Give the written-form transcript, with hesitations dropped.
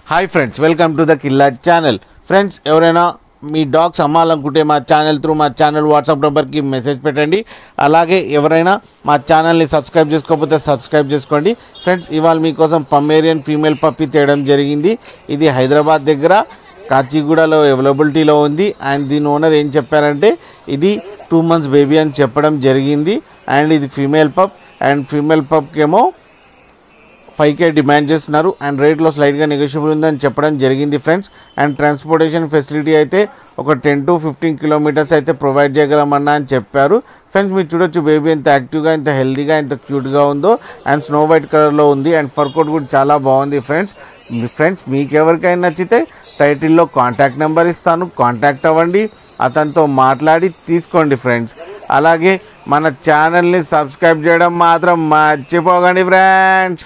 Hi friends, welcome to the Killa channel. Friends, ఎవరైనా మీ dogs అమ్మాలనుకుంటే మా ఛానల్ వాట్సాప్ నెంబర్కి మెసేజ్ పెట్టండి. అలాగే ఎవరైనా మా ఛానల్ని సబ్స్క్రైబ్ చేసుకోకపోతే సబ్స్క్రైబ్ చేసుకోండి. ఫ్రెండ్స్, ఇవాళ మీకోసం పమేరియన్ ఫీమేల్ పప్పీ తేయడం జరిగింది. ఇది హైదరాబాద్ దగ్గర కాచిగూడలో అవైలబిలిటీలో ఉంది. అండ్ దీని ఓనర్ ఏం చెప్పారంటే ఇది 2 months బేబీ అని చెప్పడం జరిగింది. అండ్ ఇది ఫీమేల్ పప్. అండ్ ఫీమేల్ పప్కి ఏమో 5K డిమాండ్ చేస్తున్నారు. అండ్ రేట్లో స్లైడ్గా నెగోషియబుల్ ఉందని చెప్పడం జరిగింది ఫ్రెండ్స్. అండ్ ట్రాన్స్పోర్టేషన్ ఫెసిలిటీ అయితే ఒక 10 to 15 kilometers అయితే ప్రొవైడ్ చేయగలమన్నా అని చెప్పారు. ఫ్రెండ్స్, మీరు చూడొచ్చు బేబీ ఎంత యాక్టివ్గా, ఎంత హెల్తీగా, ఎంత క్యూట్గా ఉందో. అండ్ స్నో వైట్ కలర్లో ఉంది. అండ్ ఫర్ కోట్ కూడా చాలా బాగుంది ఫ్రెండ్స్. మీకు ఎవరికైనా నచ్చితే టైటిల్లో కాంటాక్ట్ నెంబర్ ఇస్తాను, కాంటాక్ట్ అవ్వండి, అతనితో మాట్లాడి తీసుకోండి ఫ్రెండ్స్. అలాగే మన ఛానల్ని సబ్స్క్రైబ్ చేయడం మాత్రం మర్చిపోకండి ఫ్రెండ్స్.